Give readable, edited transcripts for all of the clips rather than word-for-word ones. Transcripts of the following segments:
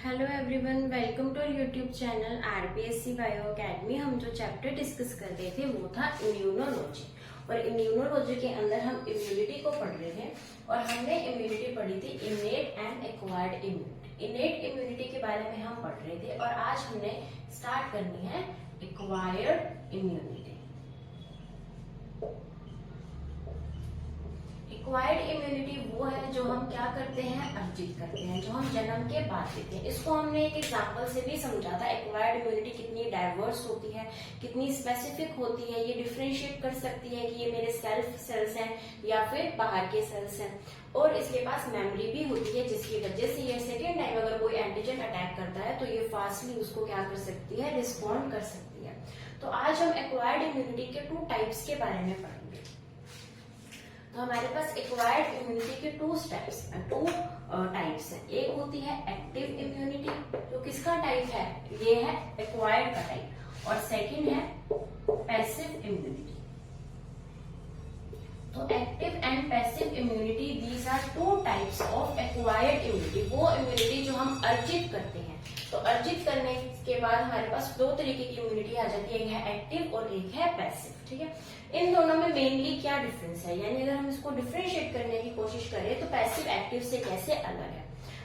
Hello everyone, welcome to YouTube channel RPSC bio academy. हम जो chapter discuss कर रहे थे वो था इम्यूनोलॉजी। और इम्यूनोलॉजी के अंदर हम इम्यूनिटी को पढ़ रहे थे और हमने इम्यूनिटी पढ़ी थी इनेट and acquired immunity. Innate immunity के बारे में हम पढ़ रहे थे और आज हमने स्टार्ट करनी है एक्वायर्ड इम्यूनिटी। एक्वायर्ड इम्यूनिटी वो है जो हम क्या करते हैं, अर्जित करते हैं, जो हम जन्म के बाद लेते हैं। इसको हमने एक एग्जांपल से भी समझा था। एक्वायर्ड इम्यूनिटी कितनी डाइवर्स होती है, कितनी स्पेसिफिक होती है, ये डिफरेंशिएट कर सकती है कि ये मेरे सेल्फ सेल्स हैं या फिर बाहर के सेल्स हैं। और इसके पास मेमोरी भी होती है जिसकी वजह से ये सेकेंड टाइम अगर कोई एंटीजन अटैक करता है तो ये फास्टली उसको क्या कर सकती है, रिस्पॉन्ड कर सकती है। तो आज हम एक्वायर्ड इम्यूनिटी के 2 टाइप्स के बारे में पढ़ेंगे। तो हमारे पास एक्वायर्ड इम्यूनिटी के 2 टाइप्स हैं। एक होती है एक्टिव इम्यूनिटी, जो किसका टाइप है, ये है एक्वायर्ड का टाइप। और सेकंड है पैसिव इम्यूनिटी। तो active and passive immunity, these are 2 types of acquired immunity. वो इम्यूनिटी जो हम अर्जित करते हैं। तो अर्जित करने के बाद हमारे पास 2 तरीके की इम्यूनिटी आ जाती है, एक है एक्टिव और एक है पैसिव। ठीक है, इन दोनों में मेनली क्या डिफरेंस है, यानी अगर हम इसको डिफरेंशिएट करने की कोशिश करें तो पैसिव एक्टिव से कैसे अलग है।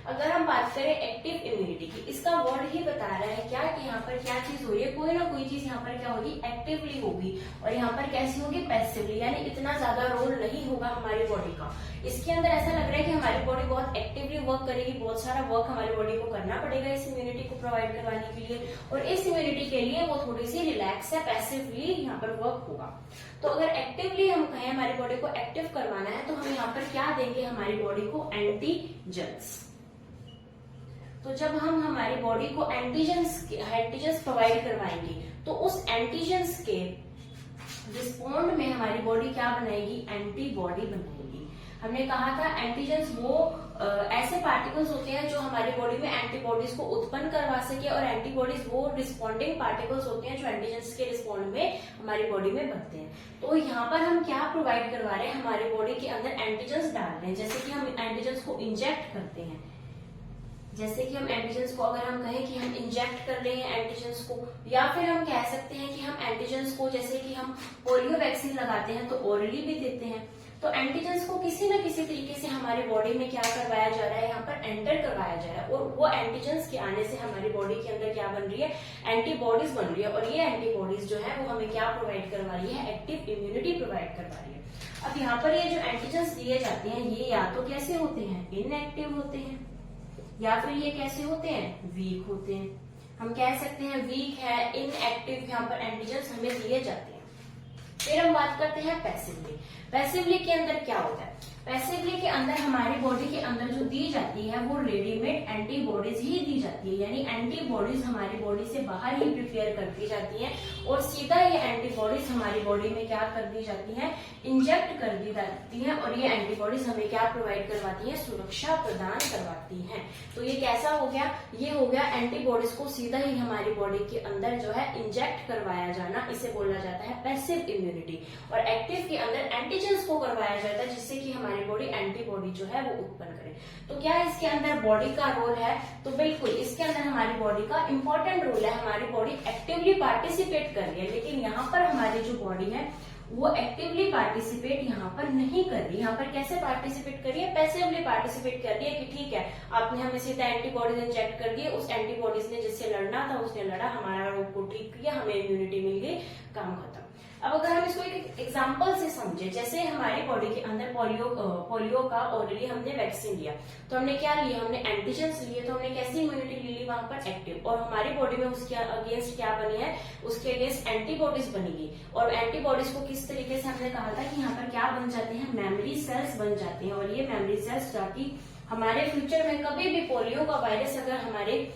अगर हम बात करें एक्टिव इम्यूनिटी की, इसका वर्ड ही बता रहा है क्या कि यहाँ पर क्या चीज हो रही है, कोई ना कोई चीज यहाँ पर क्या होगी, एक्टिवली होगी। और यहाँ पर कैसी होगी, पैसिवली, यानी इतना ज्यादा रोल नहीं होगा हमारी बॉडी का। इसके अंदर ऐसा लग रहा है कि हमारी बॉडी बहुत एक्टिवली वर्क करेगी, बहुत सारा वर्क हमारी बॉडी को करना पड़ेगा इस इम्यूनिटी को प्रोवाइड करवाने के लिए। और इस इम्यूनिटी के लिए वो थोड़ी सी रिलैक्स है, पैसिवली यहाँ पर वर्क होगा। तो अगर एक्टिवली हम कहें हमारी बॉडी को एक्टिव करवाना है तो हम यहाँ पर क्या देंगे हमारी बॉडी को, एंटीजन्स। तो जब हम हमारी बॉडी को एंटीजन्स प्रोवाइड करवाएंगे तो उस एंटीजन्स के रिस्पॉन्ड में हमारी बॉडी क्या बनाएगी, एंटीबॉडी बनाएगी। हमने कहा था एंटीजन्स वो ऐसे पार्टिकल्स होते हैं जो हमारी बॉडी में एंटीबॉडीज को उत्पन्न करवा सके, और एंटीबॉडीज वो रिस्पॉन्डिंग पार्टिकल्स होते हैं जो एंटीजन्स के रिस्पॉन्ड में हमारी बॉडी में बनते हैं। तो यहाँ पर हम क्या प्रोवाइड करवा रहे हैं, हमारी बॉडी के अंदर एंटीजन्स डाल रहे हैं। जैसे कि हम एंटीजन्स को इंजेक्ट करते हैं, जैसे कि हम एंटीजन्स को अगर हम कहें कि हम इंजेक्ट कर रहे हैं एंटीजन्स को, या फिर हम कह सकते हैं कि हम एंटीजन्स को, जैसे कि हम पोलियो वैक्सीन लगाते हैं तो ओरली भी देते हैं। तो एंटीजन्स को किसी न किसी तरीके से हमारी बॉडी में क्या करवाया जा रहा है, यहाँ पर एंटर करवाया जा रहा है। और वो एंटीजन्स के आने से हमारी बॉडी के अंदर क्या बन रही है, एंटीबॉडीज बन रही है। और ये एंटीबॉडीज जो है वो हमें क्या प्रोवाइड करवा रही है, एक्टिव इम्यूनिटी प्रोवाइड करवा रही है। अब यहाँ पर ये जो एंटीजन्स दिए जाते हैं ये या तो कैसे होते हैं, इनएक्टिव होते हैं, या फिर ये कैसे होते हैं, वीक होते हैं। हम कह सकते हैं वीक है, इनएक्टिव यहाँ पर एंटीजन्स हमें दिए जाते हैं। फिर हम बात करते हैं पैसिवली। पैसिवली के अंदर क्या होता है, पैसिवली के अंदर हमारी बॉडी के अंदर जो दी जाती है वो रेडीमेड एंटीबॉडीज ही दी जाती है, यानी एंटीबॉडीज हमारी बॉडी से बाहर ही प्रिपेयर कर दी जाती हैं और सीधा ये एंटीबॉडीज हमारी बॉडी में क्या कर दी जाती हैं, इंजेक्ट कर दी जाती हैं। और ये एंटीबॉडीज हमें क्या प्रोवाइड करवाती है, सुरक्षा प्रदान करवाती हैं। तो ये कैसा हो गया, ये हो गया एंटीबॉडीज को सीधा ही हमारी बॉडी के अंदर जो है इंजेक्ट करवाया जाना, इसे बोला जाता है पैसिव इम्यूनिटी। और एक्टिव के अंदर एंटीजन्स को करवाया जाता है जिससे कि हमारी बॉडी एंटीबॉडी जो है वो उत्पन्न करे। तो क्या इसके अंदर बॉडी का रोल है, तो बिल्कुल इसके अंदर हमारी बॉडी का इंपॉर्टेंट रोल है। हमारी बॉडी एक्टिवली पार्टिसिपेट कर रही है, लेकिन यहाँ पर हमारी जो बॉडी है वो एक्टिवली पार्टिसिपेट यहाँ पर नहीं कर रही। यहाँ पर कैसे पार्टिसिपेट कर रही है, पैसिवली पार्टिसिपेट कर रही है कि ठीक है आपने हमें सीधा एंटीबॉडीज इंजेक्ट कर दिए, उस एंटीबॉडीज ने जिससे लड़ना था उसने लड़ा, हमारा रोग को ठीक किया, हमें इम्यूनिटी मिल गई, काम खत्म। अब अगर हम इसको एक एग्जांपल से समझे, जैसे हमारी बॉडी के अंदर पोलियो का ओरली हमने वैक्सीन लिया, तो हमने क्या लिया, हमने एंटीजन्स लिए, तो हमने कैसी इम्यूनिटी ले ली वहां पर, एक्टिव। और हमारी बॉडी में उसके अगेंस्ट क्या बनी है, उसके अगेंस्ट एंटीबॉडीज बनेगी। और एंटीबॉडीज को किस तरीके से हमने कहा था कि यहाँ पर क्या बन जाते हैं, मेमोरी सेल्स बन जाते हैं। और ये मेमोरी सेल्स जाती हमारे फ्यूचर में कभी भी पोलियो का वायरस अगर हमारे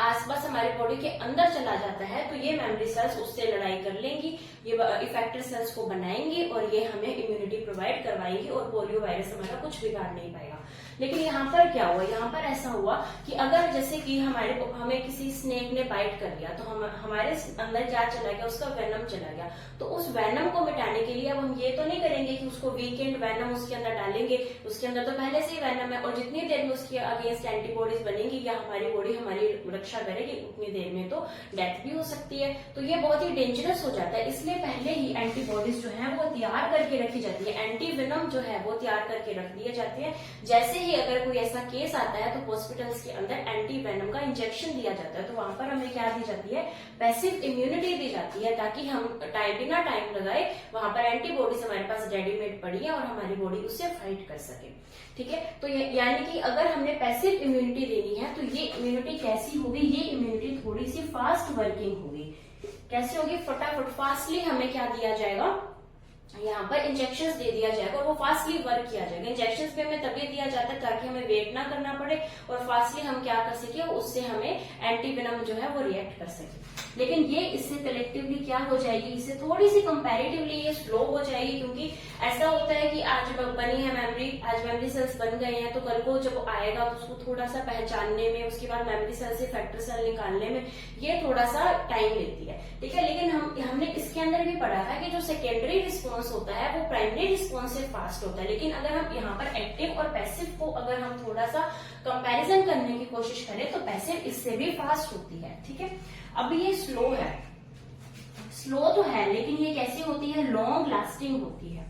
आसपास हमारी बॉडी के अंदर चला जाता है तो ये मेमोरी सेल्स उससे लड़ाई कर लेंगी, ये इफेक्टेड सेल्स को बनाएंगी और ये हमें इम्यूनिटी प्रोवाइड करवाएंगी और पोलियो वायरस हमारा कुछ बिगाड़ नहीं पाएगा। लेकिन यहाँ पर क्या हुआ, यहाँ पर ऐसा हुआ कि अगर जैसे कि हमें किसी स्नेक ने बाइट कर लिया, तो हमारे अंदर क्या चला गया, उसका वेनम चला गया। तो उस वेनम को मिटाने के लिए अब हम ये तो नहीं करेंगे कि उसको वीकेंड वेनम उसके अंदर डालेंगे, उसके अंदर तो पहले से ही वेनम है, और जितनी देर में उसके अगेंस्ट एंटीबॉडीज बनेगी या हमारी बॉडी हमारी रक्षा करेगी, उतनी देर में तो डेथ भी हो सकती है। तो ये बहुत ही डेंजरस हो जाता है, इसलिए पहले ही एंटीबॉडीज जो है वो तैयार करके रखी जाती है, एंटी वेनम जो है वो तैयार करके रख दिए जाते हैं। जैसे ही अगर कोई ऐसा केस आता है तो हॉस्पिटल्स के अंदर एंटी वेनम का इंजेक्शन दिया जाता है। तो वहां पर हमें क्या दी जाती है, पैसिव इम्यूनिटी दी जाती है, ताकि हम बिना टाइम लगाए वहां पर एंटीबॉडीज हमारे पास रेडीमेड पड़ी है और हमारी बॉडी उससे फाइट कर सके। ठीक है, तो यानी कि अगर हमने पैसिव इम्यूनिटी देनी है तो ये इम्यूनिटी कैसी होगी, ये इम्यूनिटी थोड़ी सी फास्ट वर्किंग होगी। कैसे होगी, फटाफट फास्टली हमें क्या दिया जाएगा, यहाँ पर इंजेक्शंस दे दिया जाएगा और वो फास्टली वर्क किया जाएगा। इंजेक्शंस पे हमें तभी दिया जाता है ताकि हमें वेट ना करना पड़े और फास्टली हम क्या कर सके, उससे हमें एंटीवेनम जो है वो रिएक्ट कर सके। लेकिन ये इससे कलेक्टिवली क्या हो जाएगी, इससे थोड़ी सी कंपैरेटिवली ये स्लो हो जाएगी, क्योंकि ऐसा होता है कि आज बनी है मेमोरी, आज मेमोरी सेल्स बन गए हैं, तो कल को जब आएगा तो उसको थोड़ा सा पहचानने में, उसके बाद मेमोरी सेल से फैक्टर सेल निकालने में ये थोड़ा सा टाइम लेती है। ठीक है, लेकिन हमने इसके अंदर भी पढ़ा है कि जो सेकेंडरी रिस्पॉन्स होता है वो प्राइमरी रिस्पॉन्स से फास्ट होता है। लेकिन अगर हम यहाँ पर एक्टिव और पैसिव को अगर हम थोड़ा सा कंपैरिजन करने की कोशिश करें तो पैसिव इससे भी फास्ट होती है। ठीक है, अब ये स्लो है, स्लो तो है, लेकिन ये कैसी होती है, लॉन्ग लास्टिंग होती है।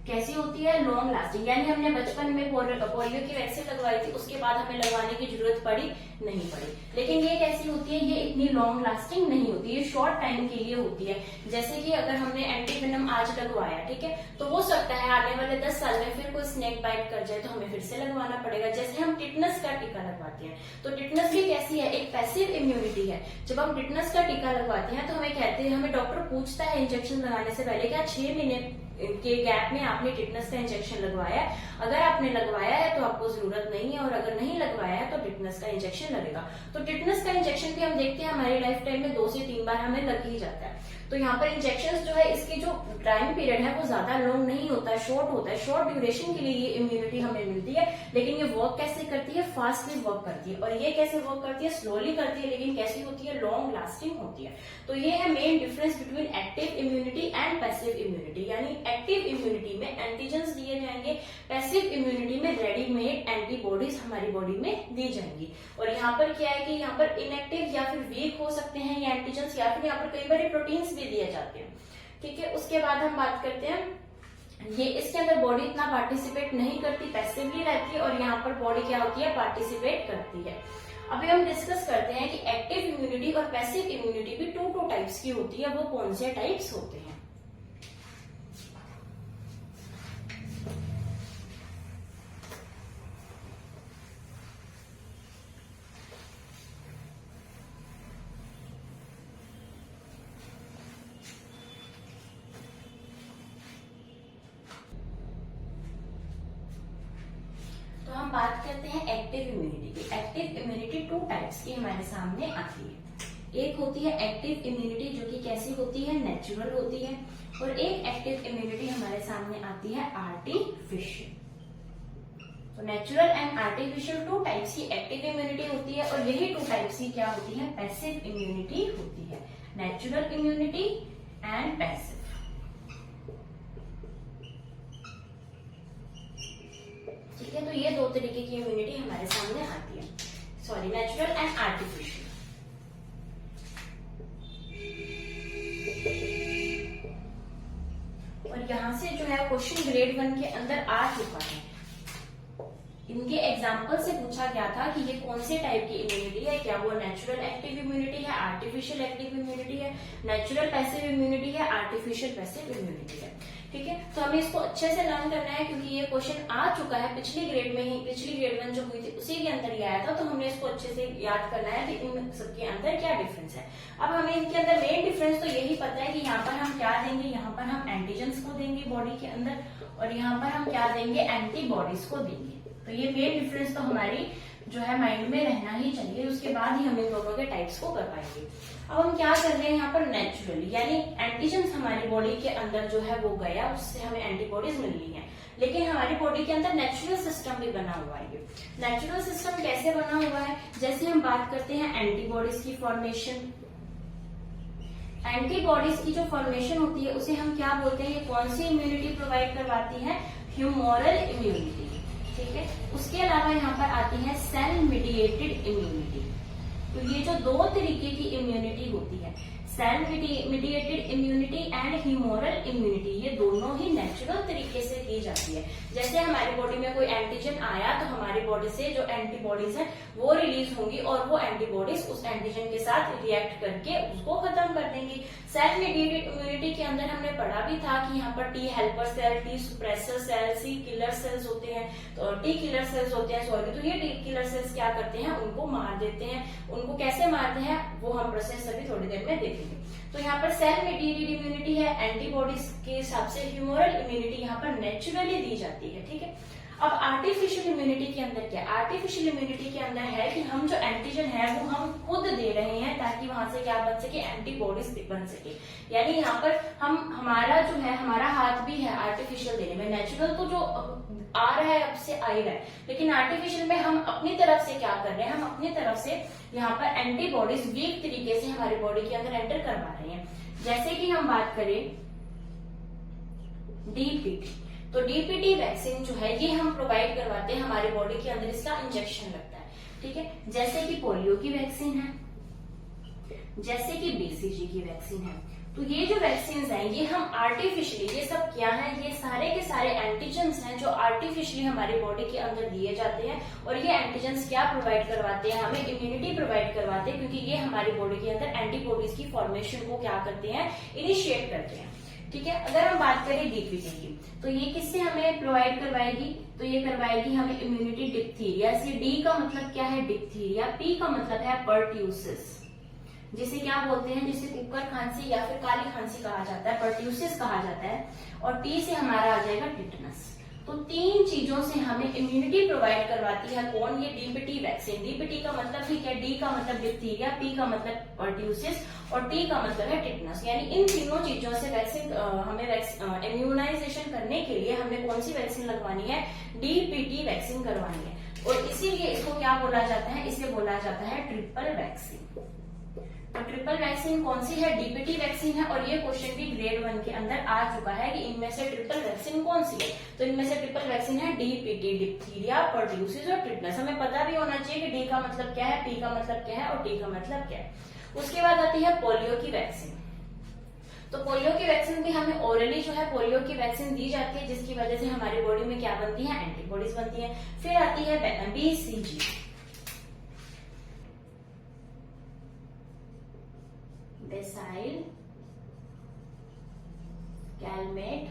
कैसी होती है, लॉन्ग लास्टिंग, यानी हमने बचपन में पोलियो की वैक्सीन लगवाई थी, उसके बाद हमें लगवाने की जरूरत पड़ी नहीं पड़ी। लेकिन ये कैसी होती है, ये इतनी लॉन्ग लास्टिंग नहीं होती, ये शॉर्ट टाइम के लिए होती है। जैसे कि अगर हमने एंटीवेनम आज लगवाया, ठीक है, तो हो सकता है आने वाले 10 साल में फिर कोई स्नेक बाइट कर जाए तो हमें फिर से लगवाना पड़ेगा। जैसे हम टिटनस का टीका लगवाते हैं, तो टिटनस भी कैसी है, एक पैसिव इम्यूनिटी है। जब हम टिटनस का टीका लगवाते हैं तो हमें कहते हैं, हमें डॉक्टर पूछता है इंजेक्शन लगाने से पहले क्या 6 महीने के गैप में आपने टिटनस का इंजेक्शन लगवाया है। अगर आपने लगवाया है तो आपको जरूरत नहीं है, और अगर नहीं लगवाया है तो टिटनस का इंजेक्शन लगेगा। तो टिटनस का इंजेक्शन भी हम देखते हैं हमारी लाइफ टाइम में 2 से 3 बार हमें लग ही जाता है। तो यहाँ पर इंजेक्शन जो है इसकी जो टाइम पीरियड है वो ज्यादा लॉन्ग नहीं होता है, शॉर्ट होता है। शॉर्ट ड्यूरेशन के लिए ये इम्यूनिटी हमें मिलती है, लेकिन ये वर्क कैसे करती है, फास्टली वर्क करती है। और ये कैसे वर्क करती है, स्लोली करती है, लेकिन कैसी होती है, लॉन्ग लास्टिंग होती है। तो ये है main difference between active immunity and passive immunity. यानी एक्टिव इम्यूनिटी में एंटीजेंस दिए जाएंगे, पैसिव इम्यूनिटी में रेडीमेड एंटीबॉडीज हमारी बॉडी में दी जाएंगी। और यहाँ पर क्या है कि यहाँ पर इनएक्टिव या फिर वीक हो सकते हैं ये एंटीजेंस, या फिर यहाँ पर कई बार प्रोटीन्स भी दिए जाते हैं। ठीक है, उसके बाद हम बात करते हैं, ये इसके अंदर बॉडी इतना पार्टिसिपेट नहीं करती, पैसिवली रहती है, और यहाँ पर बॉडी क्या होती है, पार्टिसिपेट करती है। अभी हम डिस्कस करते हैं कि एक्टिव इम्यूनिटी और पैसिव इम्यूनिटी भी 2 टाइप्स की होती है। वो कौन से टाइप्स होते हैं? हम बात करते हैं एक्टिव इम्यूनिटी की। एक्टिव इम्यूनिटी 2 टाइप्स की हमारे सामने आती है। एक होती है एक्टिव इम्यूनिटी जो कि कैसी होती है, नेचुरल होती है, और एक एक्टिव इम्यूनिटी हमारे सामने आती है आर्टिफिशियल। तो नेचुरल एंड आर्टिफिशियल 2 टाइप्स की एक्टिव इम्यूनिटी होती है, और यही 2 टाइप्स की क्या होती है, पैसिव इम्यूनिटी होती है। Natural immunity and passive. ठीक है, तो ये 2 तरीके की इम्यूनिटी हमारे सामने आती है, सॉरी, नेचुरल एंड आर्टिफिशियल। और यहां से जो है क्वेश्चन ग्रेड 1 के अंदर आ चुका है। इनके एग्जाम्पल से पूछा गया था कि ये कौन से टाइप की इम्यूनिटी है, क्या वो नेचुरल एक्टिव इम्यूनिटी है, आर्टिफिशियल एक्टिव इम्यूनिटी है, नेचुरल पैसिव इम्यूनिटी है, आर्टिफिशियल पैसिव इम्यूनिटी है। ठीक है, तो हमें इसको अच्छे से लर्न करना है, क्योंकि ये क्वेश्चन आ चुका है पिछली ग्रेड में ही, पिछली ग्रेड 1 जो हुई थी उसी के अंदर ही आया था। तो हमें इसको अच्छे से याद करना है कि इन सबके अंदर क्या डिफरेंस है। अब हमें इनके अंदर मेन डिफरेंस तो यही पता है कि यहाँ पर हम क्या देंगे, यहाँ पर हम एंटीजेंस को देंगे बॉडी के अंदर, और यहाँ पर हम क्या देंगे, एंटीबॉडीज को देंगे। तो ये मेन डिफरेंस तो हमारी जो है माइंड में रहना ही चाहिए, उसके बाद ही हम इन दोनों के टाइप्स को कर पाएंगे। अब हम क्या कर रहे हैं यहाँ पर, नेचुरली, यानी एंटीजेंस हमारी बॉडी के अंदर जो है वो गया, उससे हमें एंटीबॉडीज मिल रही है। लेकिन हमारी बॉडी के अंदर नेचुरल सिस्टम भी बना हुआ है। नेचुरल सिस्टम कैसे बना हुआ है, जैसे हम बात करते हैं एंटीबॉडीज की फॉर्मेशन। एंटीबॉडीज की जो फॉर्मेशन होती है उसे हम क्या बोलते हैं, ये कौन सी इम्यूनिटी प्रोवाइड करवाती है, ह्यूमोरल इम्यूनिटी। ठीक है, उसके अलावा यहाँ पर आती है सेल मीडिएटेड इम्यूनिटी। तो ये जो दो तरीके की इम्यूनिटी होती है, cell mediated immunity and humoral immunity, ये दोनों ही नेचुरल तरीके से की जाती है। जैसे हमारी बॉडी में कोई एंटीजन आया तो हमारी बॉडी से जो एंटीबॉडीज है वो रिलीज होंगी और वो एंटीबॉडीज उस एंटीजन के साथ रिएक्ट करके उसको खत्म कर देंगी। सेल मीडिएटेड इम्यूनिटी के अंदर हमने पढ़ा भी था कि यहाँ पर T helper cell, T suppressor cell, C killer cells होते हैं, तो टी किलर सेल्स होते हैं सॉरी। तो ये टी किलर सेल्स क्या करते हैं, उनको मार देते हैं। उनको कैसे मारते हैं वो हम प्रोसेस अभी थोड़ी देर में देखेंगे। तो यहाँ पर सेल मीडिएटेड इम्यूनिटी है, एंटीबॉडीज के हिसाब से ह्यूमोरल इम्यूनिटी यहाँ पर नेचुरली दी जाती है। ठीक है, अब आर्टिफिशियल इम्यूनिटी के अंदर क्या, आर्टिफिशियल इम्यूनिटी के अंदर है कि हम जो एंटीजन है वो हम खुद दे रहे हैं ताकि वहां से क्या बन सके, एंटीबॉडीज बन सके। यानी यहाँ पर हमारा जो है, हमारा हाथ भी है आर्टिफिशियल देने में। नेचुरल तो जो आ रहा है अब से आ ही रहा है, लेकिन आर्टिफिशियल में हम अपनी तरफ से क्या कर रहे हैं, हम अपनी तरफ से यहाँ पर एंटीबॉडीज वीक तरीके से हमारी बॉडी के अंदर एंटर करवा रहे हैं। जैसे कि हम बात करें डीपीटी, तो डीपीटी वैक्सीन जो है ये हम प्रोवाइड करवाते हैं हमारी बॉडी के अंदर, इसका इंजेक्शन लगता है। ठीक है, जैसे कि पोलियो की वैक्सीन है, जैसे कि बीसीजी की वैक्सीन है। तो ये जो वैक्सीन हैं ये हम आर्टिफिशियली, ये सब क्या है, ये सारे के सारे एंटीजेंस हैं जो आर्टिफिशियली हमारी बॉडी के अंदर दिए जाते हैं। और ये एंटीजेंस क्या प्रोवाइड करवाते हैं, हमें इम्यूनिटी प्रोवाइड करवाते हैं, क्योंकि ये हमारी बॉडी के अंदर एंटीबॉडीज की फॉर्मेशन को क्या करते हैं, इनिशिएट करते हैं। ठीक है, अगर हम बात करें डीपीटी की, तो ये किससे हमें प्रोवाइड करवाएगी, तो ये करवाएगी हमें इम्यूनिटी डिप्थीरिया से। डी का मतलब क्या है, डिप्थीरिया। पी का मतलब है पर्ट्यूसिस, जिसे क्या बोलते हैं, जिसे कुकर खांसी या फिर काली खांसी कहा जाता है, पर्ट्यूसिस कहा जाता है। और टी से हमारा आ जाएगा टिटनस। तो तीन चीजों से हमें इम्यूनिटी प्रोवाइड करवाती है कौन, ये डीपीटी वैक्सीन। डीपीटी का मतलब ही क्या, डी का मतलब डिप्थीरिया, पी का मतलब पर्ट्यूसिस और टी का मतलब है टिटनस। यानी इन तीनों चीजों से वैक्सीन हमें इम्यूनाइजेशन करने के लिए हमें कौन सी वैक्सीन लगवानी है, डीपीटी वैक्सीन करवानी है। और इसीलिए इसको क्या बोला जाता है, इसे बोला जाता है ट्रिपल वैक्सीन। तो ट्रिपल वैक्सीन कौन सी है, डीपीटी वैक्सीन है। और ये क्वेश्चन भी ग्रेड 1 के अंदर आ चुका है कि इनमें से ट्रिपल वैक्सीन कौन सी है। तो इनमें से ट्रिपल वैक्सीन है डीपीटी, डिप्थीरिया, पर्ट्यूसिस और टिटनस। हमें पता भी होना चाहिए कि डी का मतलब क्या है, पी का मतलब क्या है और टी का मतलब क्या है। उसके बाद आती है पोलियो की वैक्सीन। तो पोलियो की वैक्सीन भी हमें ओरली जो है पोलियो की वैक्सीन दी जाती है, जिसकी वजह से हमारी बॉडी में क्या बनती है, एंटीबॉडीज बनती है। फिर आती है BCG, bacille Calmette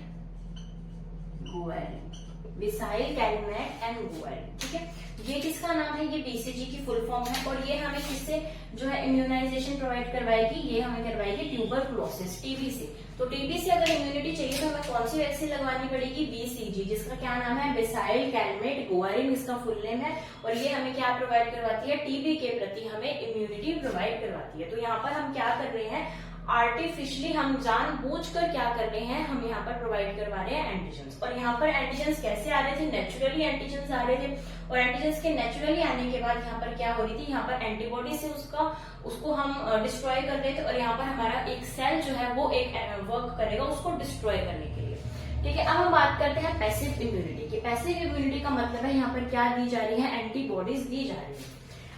Guerin, bacille Calmette and Guerin. ठीक है, ये किसका नाम है, ये बीसीजी की फुल फॉर्म है। और ये हमें किससे जो है इम्यूनाइजेशन प्रोवाइड करवाएगी, ये हमें करवाएगी ट्यूबरकुलोसिस, टीबी से। तो टीबी से अगर इम्यूनिटी चाहिए तो हमें कौन सी वैक्सीन लगवानी पड़ेगी, बीसीजी, जिसका क्या नाम है, बेसाइल कैलमेट गुएरिन, इसका फुल नेम है। और ये हमें क्या प्रोवाइड करवाती है, टीबी के प्रति हमें इम्यूनिटी प्रोवाइड करवाती है। तो यहाँ पर हम क्या कर रहे हैं, आर्टिफिशियली हम जानबूझकर क्या कर रहे हैं, हम यहाँ पर प्रोवाइड करवा रहे हैं एंटीजेंस। और यहाँ पर एंटीजेंस कैसे आ रहे थे, नेचुरली एंटीजेंस आ रहे थे। और एंटीजेंस के नेचुरली आने के बाद यहाँ पर क्या हो रही थी, यहाँ पर एंटीबॉडी से उसको हम डिस्ट्रॉय कर रहे थे। और यहाँ पर हमारा एक सेल जो है वो एक वर्क करेगा उसको डिस्ट्रॉय करने के लिए। ठीक है, अब हम बात करते हैं पैसिव इम्यूनिटी की। पैसिव इम्यूनिटी का मतलब है यहाँ पर क्या दी जा रही है, एंटीबॉडीज दी जा रही है।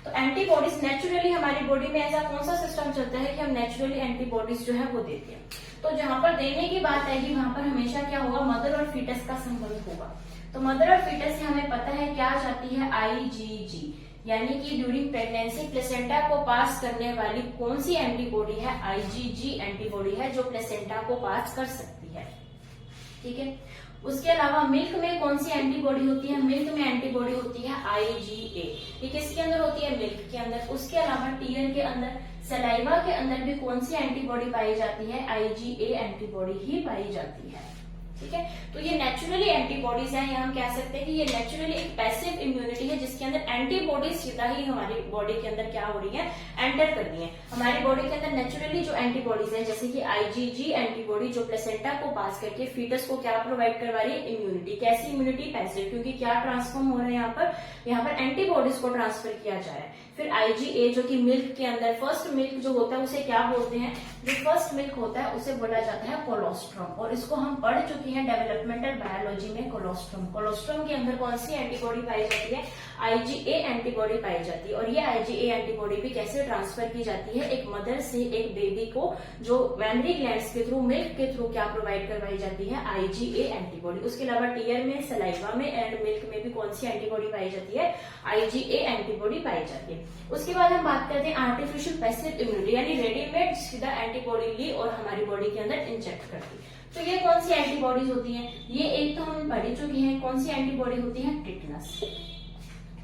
तो एंटीबॉडीज नेचुरली हमारी बॉडी में ऐसा कौन सा सिस्टम चलता है कि हम नेचुरली एंटीबॉडीज जो है वो देते हैं। तो जहां पर देने की बात आएगी वहां पर हमेशा क्या होगा, मदर और फीटस का संबंध होगा। तो मदर और फीटस से हमें पता है क्या जाती है, आईजीजी, यानी कि ड्यूरिंग प्रेगनेंसी प्लेसेंटा को पास करने वाली कौन सी एंटीबॉडी है, आईजीजी एंटीबॉडी है जो प्लेसेंटा को पास कर सकती है। ठीक है, उसके अलावा मिल्क में कौन सी एंटीबॉडी होती है, मिल्क में एंटीबॉडी होती है आईजीए। ये किसके अंदर होती है, मिल्क के अंदर। उसके अलावा टीयर के अंदर, सलाइवा के अंदर भी कौन सी एंटीबॉडी पाई जाती है, आईजीए एंटीबॉडी ही पाई जाती है। ठीक है। तो ये नेचुरली एंटीबॉडीज हैं, या हम कह सकते हैं कि ये नेचुरली एक पैसिव इम्यूनिटी है जिसके अंदर एंटीबॉडीज सीधा ही हमारी बॉडी के अंदर क्या हो रही है, एंटर कर रही है। हमारी बॉडी के अंदर नेचुरली जो एंटीबॉडीज है, जैसे कि आईजीजी एंटीबॉडी जो प्लेसेंटा को पास करके फीटस को क्या प्रोवाइड करवा रही है, इम्यूनिटी। कैसी इम्यूनिटी, पैसिव, क्योंकि क्या ट्रांसफॉर्म हो रहा है यहाँ पर एंटीबॉडीज को ट्रांसफर किया जा रहा है। फिर आईजीए जो कि मिल्क के अंदर फर्स्ट मिल्क जो होता है उसे क्या बोलते हैं, जो फर्स्ट मिल्क होता है उसे बोला जाता है कोलोस्ट्रम, और इसको हम पढ़ चुके हैं डेवलपमेंटल बायोलॉजी में। कोलोस्ट्रम, कोलोस्ट्रम के अंदर कौन सी एंटीबॉडी पाई जाती है, आईजीए एंटीबॉडी पाई जाती है। और ये आईजीए एंटीबॉडी भी कैसे ट्रांसफर की जाती है, एक मदर से एक बेबी को जो मेमरी ग्लैंड्स के थ्रू, मिल्क के थ्रू क्या प्रोवाइड करवाई जाती है, आईजीए एंटीबॉडी। उसके अलावा टीयर में, सलाइवा में एंड मिल्क में भी कौन सी एंटीबॉडी पाई जाती है, आईजीए एंटीबॉडी पाई जाती है। उसके बाद हम बात करते हैं आर्टिफिशियल पैसिव इम्यूनिटी, यानी रेडीमेड सीधा एंटीबॉडी ली और हमारी बॉडी के अंदर इंजेक्ट कर दी। तो ये कौन सी एंटीबॉडीज होती हैं, ये एक तो हम पढ़ चुकी हैं, कौन सी एंटीबॉडी होती है, टिटनस,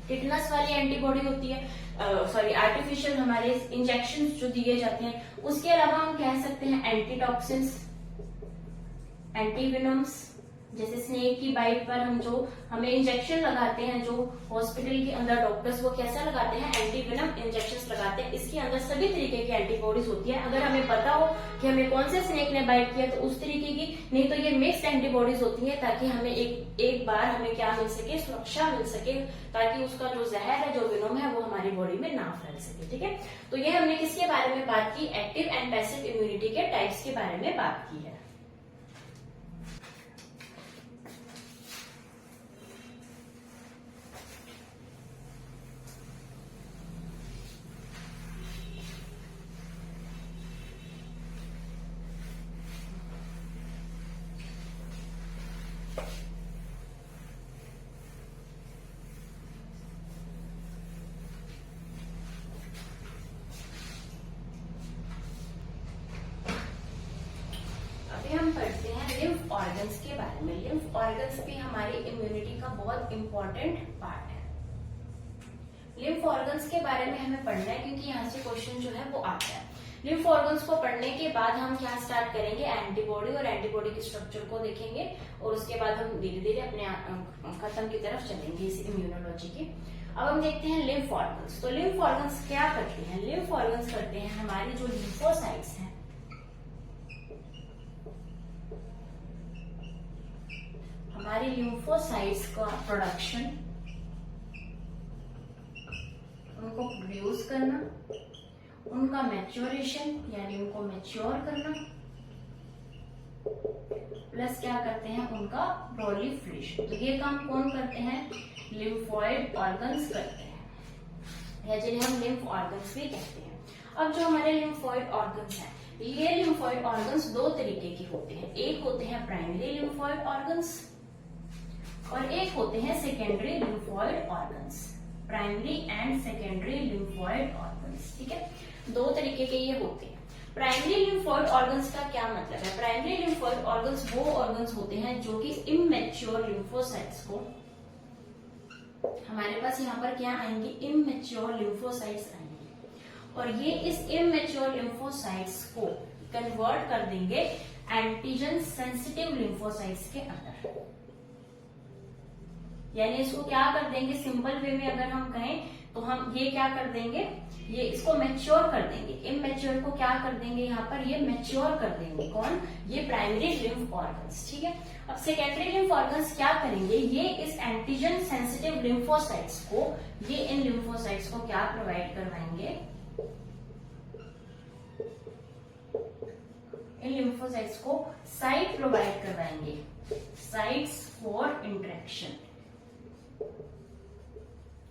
टिटनस वाली एंटीबॉडी होती है, सॉरी आर्टिफिशियल हमारे इंजेक्शन जो दिए जाते हैं। उसके अलावा हम कह सकते हैं एंटीटॉक्सिन्स, एंटीवेनम्स, जैसे स्नेक की बाइट पर हम जो हमें इंजेक्शन लगाते हैं, जो हॉस्पिटल के अंदर डॉक्टर्स वो कैसा लगाते हैं, एंटीवेनम इंजेक्शंस लगाते हैं। इसके अंदर सभी तरीके की एंटीबॉडीज होती है। अगर हमें पता हो कि हमें कौन से स्नेक ने बाइट किया तो उस तरीके की, नहीं तो ये मिक्स्ड एंटीबॉडीज होती है, ताकि हमें एक बार हमें क्या मिल सके, सुरक्षा मिल सके, ताकि उसका जो जहर है, जो विनोम है, वो हमारी बॉडी में ना फैल सके। ठीक है, तो ये हमने किसके बारे में बात की, एक्टिव एंड पैसिव इम्यूनिटी के टाइप्स के बारे में बात की है। हम पढ़ते हैं लिम्फ ऑर्गन्स के बारे में। लिम्फ ऑर्गन्स भी हमारी इम्यूनिटी का बहुत इंपॉर्टेंट पार्ट है। लिम्फ ऑर्गन्स के बारे में हमें पढ़ना है क्योंकि यहाँ से क्वेश्चन जो है वो आता है। लिम्फ ऑर्गन्स को पढ़ने के बाद हम क्या स्टार्ट करेंगे, एंटीबॉडी और एंटीबॉडी के स्ट्रक्चर को देखेंगे, और उसके बाद हम धीरे धीरे अपने खत्म की तरफ चलेंगे इस इम्यूनोलॉजी की। अब हम देखते हैं लिम्फ ऑर्गन्स। तो लिम्फ ऑर्गन्स क्या करते हैं, लिम्फ ऑर्गन्स करते हैं हमारी जो लिम्फोसाइट्स हैं, हमारी लिम्फोसाइट्स का प्रोडक्शन, उनको प्रोड्यूस करना, उनका मैच्योरेशन यानी उनको मैच्योर करना, प्लस क्या करते हैं, उनका प्रोलिफरेशन। तो ये काम कौन करते हैं, लिम्फोइड ऑर्गन्स करते हैं, या जिन्हें हम लिम्फ ऑर्गन्स भी कहते हैं। अब जो हमारे लिम्फोइड ऑर्गन्स हैं, ये लिम्फोइड ऑर्गन्स दो तरीके के होते हैं। एक होते हैं प्राइमरी लिम्फोइड ऑर्गन्स और एक होते हैं secondary lymphoid organs. Primary and secondary lymphoid organs, ठीक है, दो तरीके के ये होते हैं। प्राइमरी लिम्फोइड ऑर्गन्स का क्या मतलब है, प्राइमरी लिम्फोइड ऑर्गन्स वो ऑर्गन्स होते हैं जो कि इमैच्योर लिम्फोसाइट्स को, हमारे पास यहाँ पर क्या आएंगे, इमैच्योर लिम्फोसाइट्स आएंगे, और ये इस इमैच्योर लिम्फोसाइट्स को कन्वर्ट कर देंगे एंटीजन सेंसिटिव लिम्फोसाइट्स के अंदर। यानी इसको क्या कर देंगे, सिंपल वे में अगर हम कहें तो हम ये क्या कर देंगे, ये इसको मैच्योर कर देंगे। इमैच्योर को क्या कर देंगे, यहाँ पर ये मैच्योर कर देंगे। कौन, ये प्राइमरी लिम्फ ऑर्गन्स, ठीक है। अब सेकेंडरी लिम्फ ऑर्गन्स क्या करेंगे, ये इस एंटीजन सेंसिटिव लिम्फोसाइट्स को, ये इन लिम्फोसाइट्स को क्या प्रोवाइड करवाएंगे, इन लिम्फोसाइट्स को साइट प्रोवाइड करवाएंगे, साइट्स फॉर इंटरेक्शन।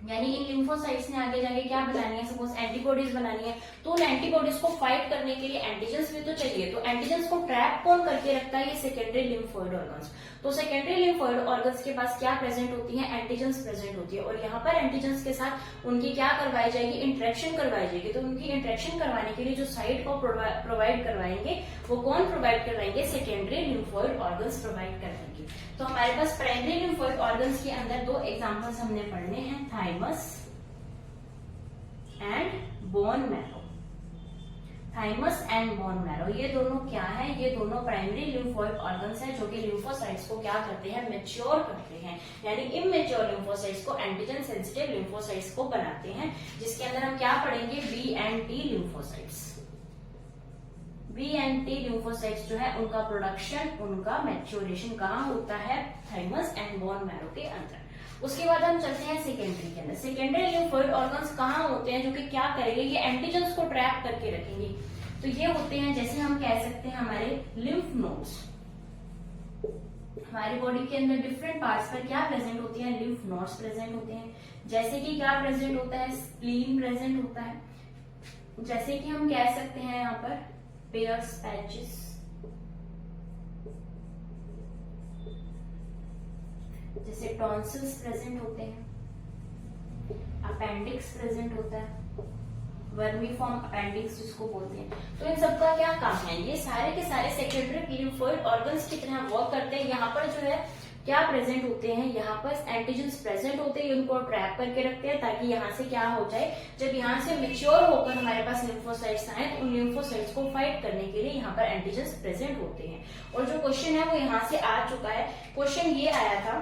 यानी इन लिम्फोसाइट्स ने आगे जाके क्या बनानी है, सपोज एंटीबॉडीज बनानी है, तो उन एंटीबॉडीज को फाइट करने के लिए एंटीजेंस भी तो चाहिए। तो एंटीजेंस को ट्रैप कौन करके रखता है, ये सेकेंडरी लिम्फोइड ऑर्गन्स। तो सेकेंडरी लिम्फोइड ऑर्गन्स के पास क्या प्रेजेंट होती है, एंटीजेंस प्रेजेंट होती है, और यहाँ पर एंटीजेंस के साथ उनकी क्या करवाई जाएगी, इंटरेक्शन करवाई जाएगी। तो उनकी इंटरेक्शन करवाने के लिए जो साइट को प्रोवाइड करवाएंगे वो कौन प्रोवाइड करवाएंगे, सेकेंडरी लिम्फोइड ऑर्गन्स प्रोवाइड करवाएंगे। तो हमारे पास प्राइमरी लिम्फोइड ऑर्गन्स के अंदर दो एग्जांपल्स हमने पढ़ने हैं, thymus and bone marrow. Thymus and bone marrow, ये दोनों क्या है, ये दोनों प्राइमरी लिम्फोइड ऑर्गन्स है जो कि लिम्फोसाइट्स को क्या करते हैं, मैच्योर करते हैं, यानी इमेच्योर लिम्फोसाइट्स को एंटीजन सेंसिटिव लिम्फोसाइट्स को बनाते हैं, जिसके अंदर हम क्या पढ़ेंगे, B and T lymphocytes. B and T lymphocytes जो है उनका प्रोडक्शन, उनका मैच्योरेशन कहाँ होता है, थाइमस एंड बोन मैरो के अंदर। उसके बाद हम चलते हैं सेकेंडरी के अंदर। सेकेंडरी लिम्फोइड ऑर्गन्स कहाँ होते हैं, जो कि क्या करेंगे, ये एंटीजन्स को ट्रैप करके रखेंगे। तो ये होते हैं, जैसे हम कह सकते हैं हमारे लिम्फ नोड्स। हमारी बॉडी के अंदर डिफरेंट पार्ट्स पर क्या प्रेजेंट होती है, लिम्फ नोड्स प्रेजेंट होते हैं। जैसे कि क्या प्रेजेंट होता है, स्प्लीन प्रेजेंट होता है। जैसे कि हम कह सकते हैं यहाँ पर पेयर्स पैचेस, जैसे टॉन्सिल्स प्रेजेंट होते हैं, अपेंडिक्स प्रेजेंट होता है, वर्मीफॉर्म अपेंडिक्स जिसको बोलते हैं। तो इन सबका क्या काम है, ये सारे के सारे सेकेंडरी लिम्फोइड ऑर्गन्स की तरह वर्क करते हैं। यहाँ पर जो है क्या प्रेजेंट होते हैं, यहाँ पर एंटीजन्स प्रेजेंट होते हैं, उनको ट्रैप करके रखते हैं ताकि यहाँ से क्या हो जाए, जब यहाँ से मैच्योर होकर हमारे पास लिम्फोसाइट्स आए तो उन लिम्फोसाइट्स को फाइट करने के लिए यहाँ पर एंटीजन्स प्रेजेंट होते हैं। और जो क्वेश्चन है वो यहाँ से आ चुका है। क्वेश्चन ये आया था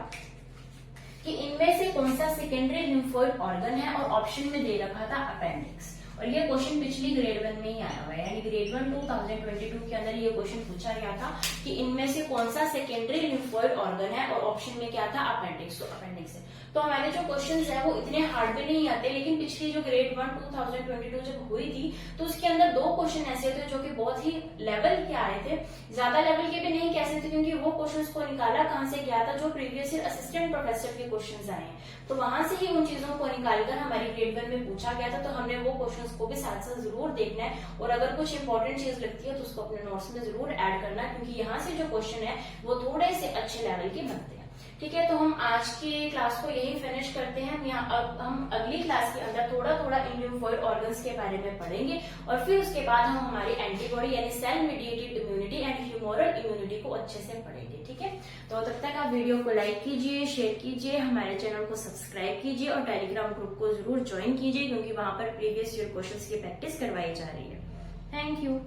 कि इनमें से कौन सा सेकेंडरी लिम्फोइड ऑर्गन है, और ऑप्शन में दे रखा था अपेंडिक्स। और ये क्वेश्चन पिछली ग्रेड 1 में ही आया हुआ है, यानी ग्रेड 1 2022 के अंदर ये क्वेश्चन पूछा गया था कि इनमें से कौन सा सेकेंडरी लिम्फोइड ऑर्गन है, और ऑप्शन में क्या था, अपेंडिक्स। तो अपेंडिक्स है। तो हमारे जो क्वेश्चंस है वो इतने हार्ड भी नहीं आते, लेकिन पिछली जो ग्रेड 1 2022 जब हुई थी तो उसके अंदर 2 क्वेश्चन ऐसे थे जो कि बहुत ही लेवल के आए थे, ज्यादा लेवल के भी नहीं कह सकते, क्योंकि वो क्वेश्चंस को निकाला कहाँ से गया था, जो प्रीवियस ईयर असिस्टेंट प्रोफेसर के क्वेश्चंस आए हैं, तो वहां से ही उन चीजों को निकालकर हमारी ग्रेड 1 में पूछा गया था। तो हमने वो क्वेश्चंस को भी साथ साथ जरूर देखना है, और अगर कुछ इंपॉर्टेंट चीज लगती है तो उसको अपने नोट्स में जरूर ऐड करना है, क्योंकि यहाँ से जो क्वेश्चन है वो थोड़े से अच्छे लेवल के बनते हैं। ठीक है, तो हम आज की क्लास को यही फिनिश करते हैं। अब हम अगली क्लास के अंदर थोड़ा थोड़ा इन लिम्फोइड ऑर्गन्स के बारे में पढ़ेंगे, और फिर उसके बाद हम हमारी एंटीबॉडी यानी cell mediated immunity and humoral immunity को अच्छे से पढ़ेंगे। ठीक है, तो तब तक आप वीडियो को लाइक कीजिए, शेयर कीजिए, हमारे चैनल को सब्सक्राइब कीजिए, और टेलीग्राम ग्रुप को जरूर ज्वाइन कीजिए, क्योंकि वहां पर प्रीवियस ईयर क्वेश्चंस की प्रैक्टिस करवाई जा रही है। Thank you.